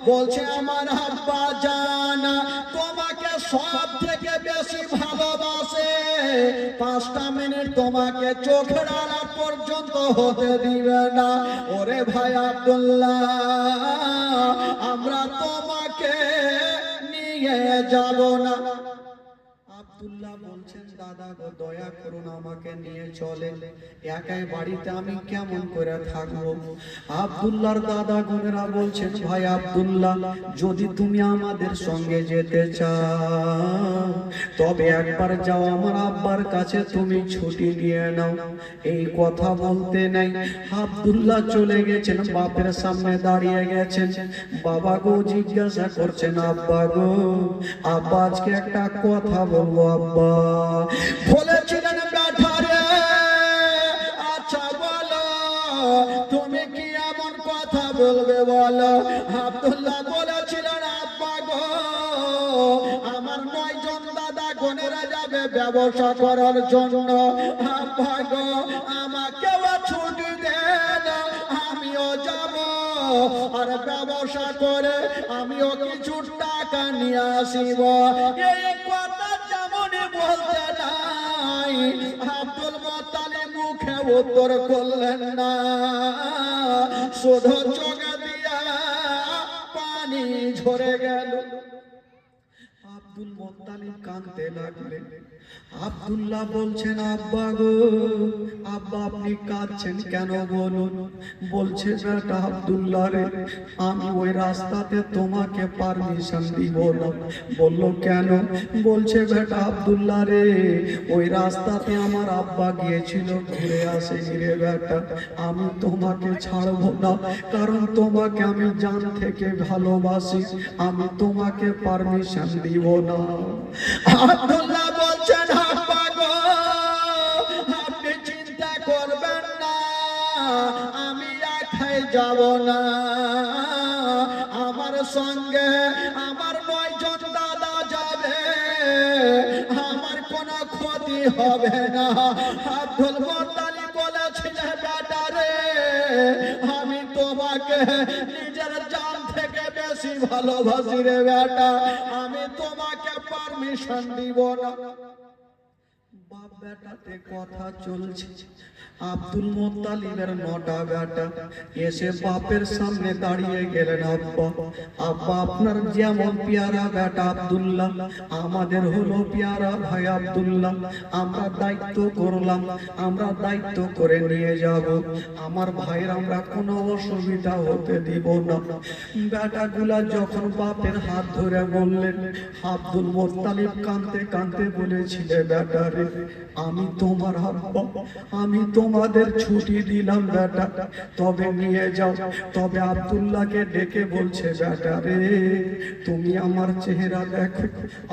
বলছে আমার আব্বা জান তোমাকে সব থেকে বেশি ভালোবাসে, 5টা মিনিট তোমাকে চোখের আড়া পর্যন্ত হতে দিবে না। ওরে ভাই আব্দুল্লাহ, আমরা তোমাকে নিয়ে যাব না। আব্দুল্লাহ বলছেন, দাদা গো, দয়া করুন, আমাকে নিয়ে চলেন, একাই বাড়িতে আমি কেমন করে থাকবো? আব্দুল্লাহর দাদা গুনেরা বলছেন, ভাই আব্দুল্লাহ, যদি তুমি আমাদের সঙ্গে যেতে চাও তবে একবার যাও, আমার আব্বার কাছে তুমি ছুটি নিয়ে নাও। এই কথা বলতে নাই আব্দুল্লাহ চলে গেছেন, বাপের সামনে দাঁড়িয়ে গেছেন। বাবা গো জিজ্ঞাসা করছেন, আব্বা গো, আব্বা আজকে একটা কথা বলবো আব্বা। বলেছিলেন, বেটা রে, আচ্ছা বলো, তুমি কি এমন কথা বলবে বলো? আব্দুল্লাহ বলেছিলেন, আব্বা গো, আমার 9 জন দাদা গোনেরা যাবে ব্যবসা করার জন্য। আব্বা গো, আমাকে ছুটি দেন, আমিও যাব, আর ব্যবসা করে আমিও কিছু টাকা নিয়ে আসিব। এই কথা যেমনই বলতে নাই, আব্দুল মুত্তালিব মুখে উত্তর করলেন না, শুধু চোখে দিয়া পানি ঝরে গেল। আব্দুল মুত্তালিব কাঁদতে লাগলেন। আব্দুল্লাহ বলছেন, আব্বা গো, আব্বা আপনি কাঁদছেন কেন বলুন? বলছে, বেটা আব্দুল্লাহ রে, আমি ওই রাস্তাতে তোমাকে পারমিশন দিব না। বলল কেন? বলছে, বেটা আব্দুল্লাহ রে, ওই রাস্তাতে আমার আব্বা গিয়েছিল, ঘুরে আসেনি রে বেটা, আমি তোমাকে ছাড়বো না, কারণ তোমাকে আমি জান থেকে ভালোবাসি, আমি তোমাকে পারমিশন দিব না। আব্দুল্লাহ বলছেন, আব্বা গো, আপনি চিন্তা করবেন না, আমি একাই যাব না, আমার সঙ্গে আমার 9 জন দাদা যাবে, আমার কোনো ক্ষতি হবে না। আব্দুল মুত্তালিব বলেছিলেন, বেটা রে, আমি তোমাকে নিজের জান থেকে বেশি ভালোবাসি রে বেটা, আমি তোমাকে পারমিশন দিব না। বাপ বেটাতে কথা চলছে। আব্দুল মুত্তালিবের 9টা বেটা এসে বাপের সামনে দাঁড়িয়ে গেলেন, আব্বা, আব্বা আপনার যেমন পেয়ারা বেটা আব্দুল্লাহ, আমাদের হলো পেয়ারা ভাই আব্দুল্লাহ, আমরা দায়িত্ব করলাম, আমরা দায়িত্ব করে নিয়ে যাব, আমার ভাইয়ের আমরা কোনো অসুবিধা হতে দিব না। বেটাগুলা যখন বাপের হাত ধরে বললেন, আব্দুল মুত্তালিব কাঁদতে কাঁদতে বলেছিলে, বেটা রে, আমি তোমার আব্বা, আমি তোমাদের ছুটি দিলাম বেটা, তবে নিয়ে যাও। তবে আব্দুল্লাহকে ডেকে বলছে, বেটা রে, তুমি আমার চেহারা দেখো,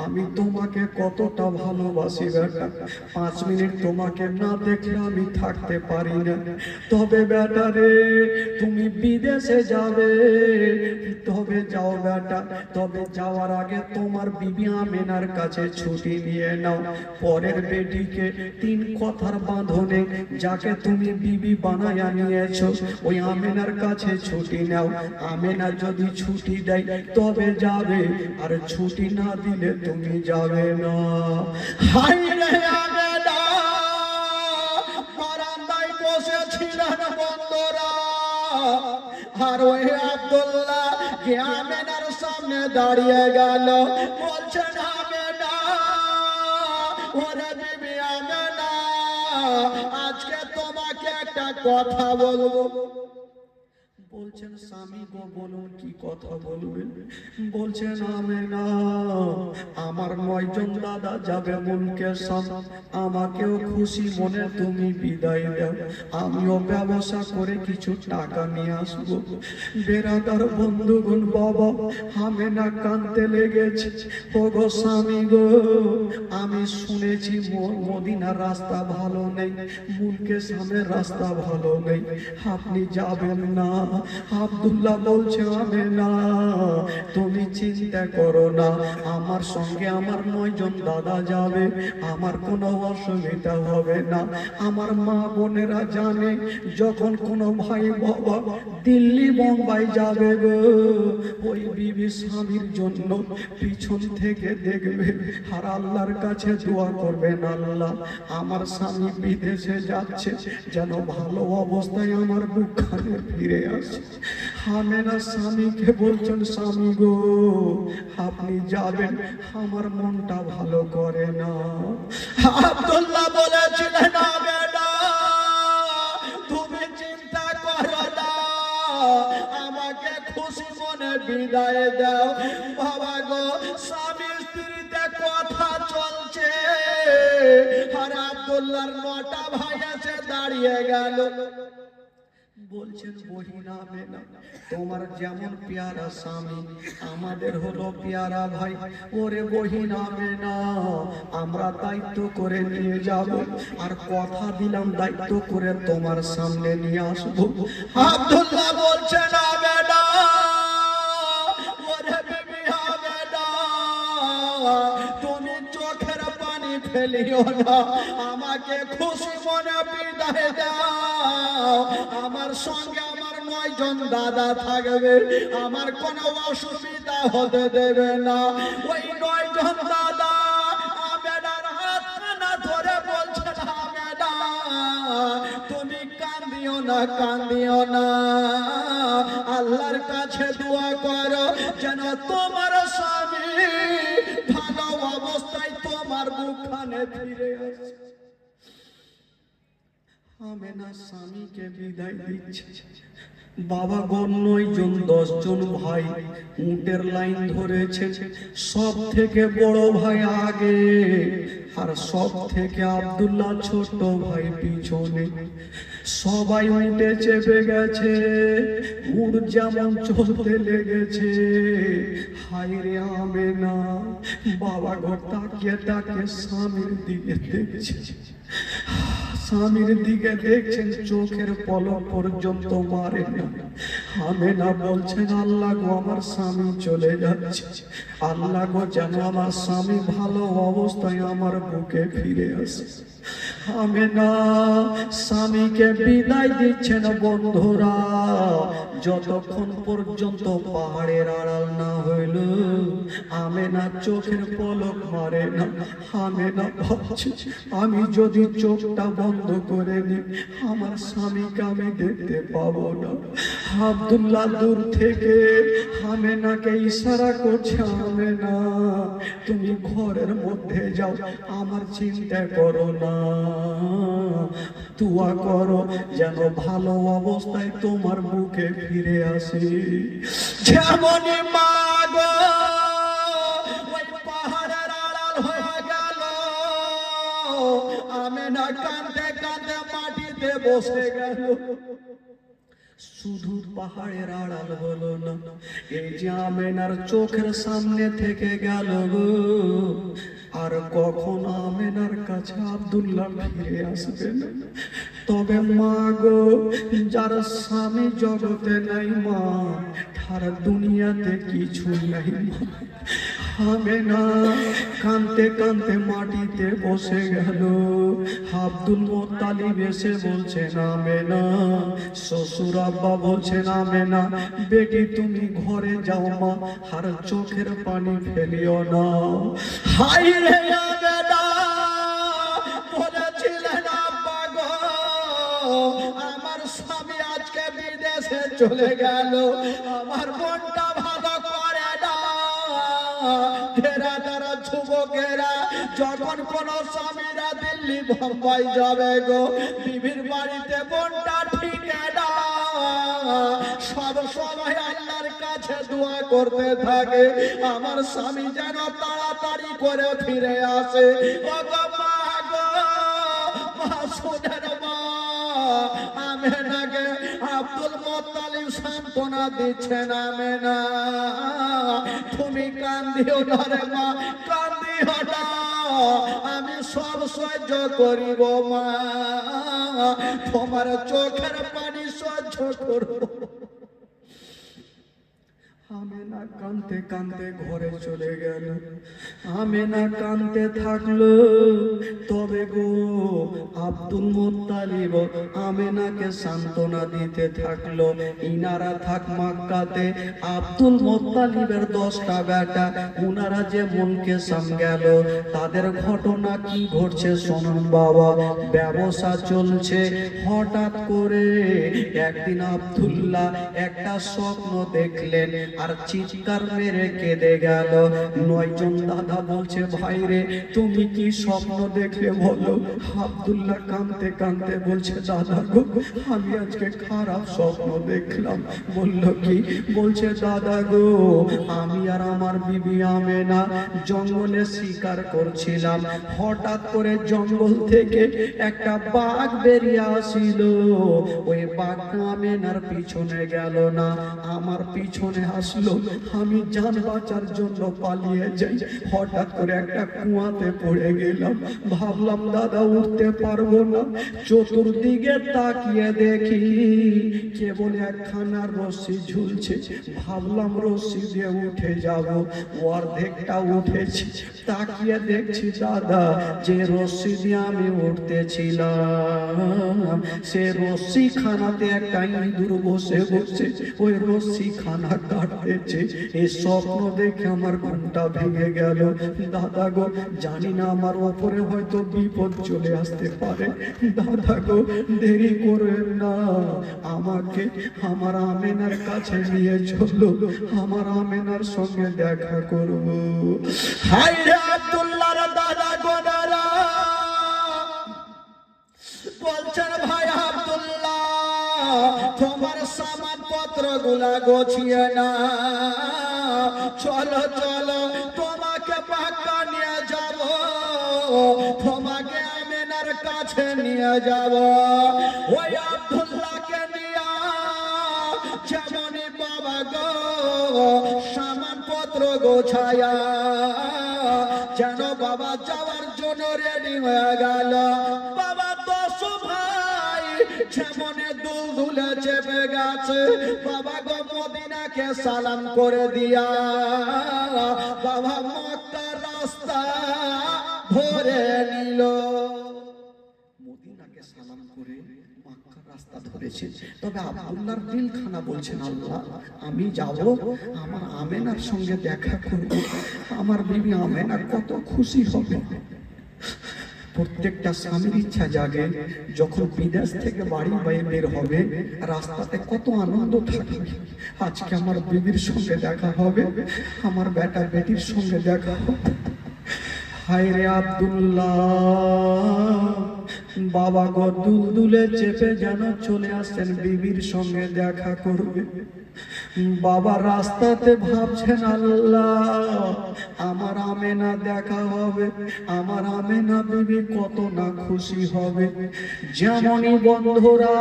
আমি তোমাকে কতটা ভালোবাসি বেটা, 5 মিনিট তোমাকে না দেখলে আমি থাকতে পারি না। তবে বেটা রে, তুমি বিদেশে যাবে, তবে যাও বেটা, তবে যাওয়ার আগে তোমার বিবি আমেনার কাছে ছুটি নিয়ে নাও। পরের বেটিকে 3 কথার বাঁধনে যাকে তুমি বিবি বানায়া নিয়েছো, ওই আমেনার কাছে ছুটি নাও। আমেনা যদি ছুটি দেয় তবে যাবে, আর ছুটি না দিলে তুমি যাবে না। হাই রে আমেনা, বারান্দায় বসেছিলেন বন্ধুরা, আর ওই আব্দুল্লাহ যে আমেনার সামনে দাঁড়িয়ে গেল, বলছেন, আমেনা, ওরে বিবি আমেনা, আজকে তোমাকে একটা কথা বলবো। বলছেন, স্বামী গো বলুন, কি কথা বলবেন? বলছেন, আমেনা, আমার 9 জন দাদা যাবে মুলকের সাথে, আমাকেও খুশি মনে তুমি বিদায় দাও, আমিও ব্যবসা করে কিছু টাকা নিয়ে আসবো। বেরাদার বন্ধুগণ, বাবা আমেনা কাঁদতে লেগেছে, ও গো স্বামী গো, আমি শুনেছি মদিনার রাস্তা ভালো নেই, মুলকের সামনে রাস্তা ভালো নেই, আপনি যাবেন না। আব্দুল্লাহ বলছে, আমেনা, তুমি চিন্তা করো না, আমার সঙ্গে আমার 9 জন দাদা যাবে, আমার কোনো অসুবিধা হবে না। আমার মা বোনেরা জানে, যখন কোনো ভাই বাবা দিল্লি বোম্বাই যাবে গো, ওই বিবি স্বামীর জন্য পিছন থেকে দেখবে, আর আল্লাহর কাছে দোয়া করবেন, আল্লাহ আমার স্বামী বিদেশে যাচ্ছে, যেন ভালো অবস্থায় আমার বুকখানে ফিরে আসে। আমেনা স্বামীকে বলছেন, স্বামী গো, আপনি যাবেন, আমার মনটা ভালো করে না। আব্দুল্লাহ বলেছিলেন, আমেনা, তুমি চিন্তা করো না, আমাকে খুশি মনে বিদায় দাও। বাবা গো, স্বামী স্ত্রীতে কথা চলছে, আর আব্দুল্লাহর 9টা ভাই এসে দাঁড়িয়ে গেল। বলছেন বহিন আমেনা, তোমার যেমন পেয়ারা স্বামী আমাদের হলো পেয়ারা ভাই। ওরে বহিন আমেনা, আমরা দায়িত্ব করে নিয়ে যাব, আর কথা দিলাম দায়িত্ব করে তোমার সামনে নিয়ে আসবো। আব্দুল্লাহ বলছেন আমেনা, ওরে বিবি আমেনা, তুমি চোখের পানি ফেলিও না, আমাকে খুশি মনে বিদায় দাও। আমার সঙ্গে আমার 9 জন দাদা থাকবে, আমার কোনো অসুবিধা হতে দেবে না। ওই 9 জন দাদা আমেনার হাতখানা ধরে বলছেন আমেনা, তুমি কান্দিও না, কান্দিও না, আল্লাহর কাছে দোয়া করো যেন তোমার স্বামী ভালো অবস্থায় তোমার মুখখানে ফিরে আসে। আমেনা স্বামীকে বিদায় দিচ্ছে। বাবা গণ 9 জন 10 জন ভাই উটের লাইন ধরেছে, সব থেকে বড় ভাই আগে, আর সব থেকে আব্দুল্লাহ ছোট ভাই পিছনে। সবাই উঠে চেপে গেছে, উট যেমন চলতে লেগেছে। হায় রে আমেনা, বাবা ঘর তাকিয়ে তাকিয়ে স্বামীর দিকে দেখছে, স্বামীর দিকে দেখছেন, চোখের পলক পর্যন্ত মারে না। আমেনা বলছেন আল্লাহ গো, আমার স্বামী চলে যাচ্ছে, আল্লাহ গো যেন আমার স্বামী ভালো অবস্থায় আমার বুকে ফিরে আসে। আমেনা স্বামীকে বিদায় দিচ্ছেন। বন্ধুরা, যতক্ষণ পর্যন্ত পাহাড়ের আড়াল না হইল আমেনা চোখের পলক মারে না। আমেনা ভাবছে, আমি যদি চোখটা বন্ধ করে দিই আমার স্বামীকে আমি দেখতে পাবো না। আব্দুল্লাহ দূর থেকে আমেনাকে ইশারা করছে, আমেনা তুমি ঘরের মধ্যে যাও, আমার চিন্তা করো না, দোয়া করো যেন ভালো অবস্থায় তোমার বুকে ফিরে আসে। যেমনই মা গো ওই পাহাড়ের আড়াল হয়ে গেল, আমেনা কাঁদতে কাঁদতে মাটিতে বসে গেল। শুধু পাহাড়ের আড়াল হলো না, এই যে আমেনার চোখের সামনে থেকে গেল গো, আর কখন আমেনার কাছে আব্দুল্লাহ ফিরে আসবে না। তবে মা গো, যার স্বামী জগতে নাই মা, তার দুনিয়াতে কিছু নাই মা। আমেনা কাঁদতে কাঁদতে মাটিতে বসে গেল। আব্দুল মোত্তালিব এসে বলছেন আমেনা, শ্বশুর আব্বা বলছেন আমেনা বেটি তুমি ঘরে যাও মা, আর চোখের পানি ফেলিও না। হায় রে আমেনা, বলেছিলেন আব্বা গো আমার স্বামী আজকে বিদেশে চলে গেল, আমার মনটা ভালো করে না। তারা যুবকেরা যখন কোন স্বামীরা দিল্লি বোম্বাই যাবে গো, বিবির বাড়িতে মনটা ঠিকে না, সব সময় আল্লাহর কাছে দোয়া করতে থাকে আমার স্বামী যেন তাড়াতাড়ি করে ফিরে আসে। ও গো মা গো, মা শোনেন মা, আমেনাকে আব্দুল মোত্তালিব সান্ত্বনা দিচ্ছেন, আমেনা তুমি কান্দিও না রে মা, কান্দিও না, আমি সব সহ্য করিব মা, তোমার চোখের পানি সহ্য করব। আমেনা কাঁদতে কাঁদতে ঘরে চলে গেল। আমেনা কাঁদতে থাকলো। তবে গো আব্দুল মোত্তালিব আমেনাকে সান্ত্বনা দিতে থাকলো। ইনারা থাক মক্কাতে, আব্দুল মোত্তালিবের 10টা বেটা, উনারা যে মনকে সাম গেল। তাদের ঘটনা কি ঘটছে শুনুন বাবা। ব্যবসা চলছে, হঠাৎ করে একদিন আব্দুল্লাহ একটা স্বপ্ন দেখলেন। আর চিৎকার মেরে কেঁদে গেল। 9 জন দাদা বলছে, ভাই রে তুমি কি স্বপ্ন দেখলে বলো? আব্দুল্লাহ কাঁদতে কাঁদতে বলছে, দাদা গো আমি আজকে খারাপ স্বপ্ন দেখলাম। বলল কি? বলছে, দাদা গো আমি আর আমার বিবি আমেনা জঙ্গলে শিকার করছিলাম, হঠাৎ করে জঙ্গল থেকে একটা বাঘ বেরিয়ে আসিল। ওই বাঘটা আমেনার পিছনে গেল না, আমার পিছনে আসলো। আমি জান বাঁচার জন্য পালিয়ে যাই, হঠাৎ করে একটা কুয়াতে পড়ে গেলাম। ভাবলাম দাদা উঠতে পারবো না, চতুর্দিকে তাকিয়ে দেখি কেবল একখানা রশ্মি ঝুলছে। ভাবলাম রশ্মি দিয়ে উঠে যাব, অর্ধেকটা উঠেছি। তাকিয়ে দেখছি দাদা যে রশ্মি দিয়ে আমি উঠতেছিলাম, সে রশ্মি খানাতে একটা ইঁদুর বসে বসে ওই রশ্মি খানা কাটতেছে। এই স্বপ্ন দেখে আমার ঘুমটা ভেঙে গেল। দাদা গো জানি না আমার ওপরে হয়তো বিপদ চলে আসতে পারে। দাদা গো দেরি করেন না, আমাকে আমার আমেনার কাছে নিয়ে চলো, আমার আমেনার সঙ্গে দেখা করব। হায় রে আব্দুল্লাহর দাদা গো দাদা বলছেন, ভাই আব্দুল্লাহ তোমার সামান পত্র গুলা গোছিয়ে না, চলো চলো তোমাকে পাক্কা নিয়ে যাব, তোমাকে আমেনার কাছে নিয়ে যাব। ওই আব্দুল্লাহকে নিয়ে যেমনই বাবা গো সামান পত্র গোছায়া যেন বাবা যাওয়ার জন্য রেডি হয়ে গেল। বাবা 10 ভাই যেমনে দুলদুলে চেপে গেছে, বাবা গো মদিনাকে সালাম করে দিয়া বাবা মক্কার রাস্তা ধরে নিল। মদিনাকে সালাম করে মক্কার রাস্তা ধরেছে। তবে আব্দুল্লাহর দিলখানা বলছেন, আল্লাহ আমি যাব, আমার আমেনার সঙ্গে দেখা করব, আমার বিবি আমেনা কত খুশি হবে। প্রত্যেকটা স্বামীর ইচ্ছা জাগে যখন বিদেশ থেকে বাড়ি বাইরে বের হবে, রাস্তাতে কত আনন্দ থাকে। আজকে আমার বিবির সঙ্গে দেখা হবে, আমার বেটা বেটির সঙ্গে দেখা হবে। হায় রে আব্দুল্লাহ বাবা গো দুলদুলে চেপে যেন চলে আসেন বিবির সঙ্গে দেখা করবে। বাবা রাস্তাতে ভাবছেন, আল্লাহ আমার আমেনা দেখা হবে, আমার আমেনা বিবি কত না খুশি হবে। যেমনই বন্ধুরা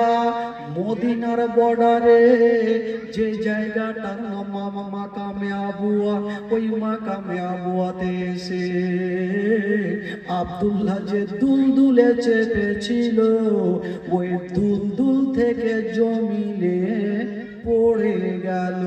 মদিনার বর্ডারে যে জায়গাটার নাম মাকামে আবুয়া, ওই মাকামে আবুয়াতে এসে আব্দুল্লাহ যে দুলদুলে চেপেছিল, ওই দুলদুল থেকে জমিনে পড়ে গেল।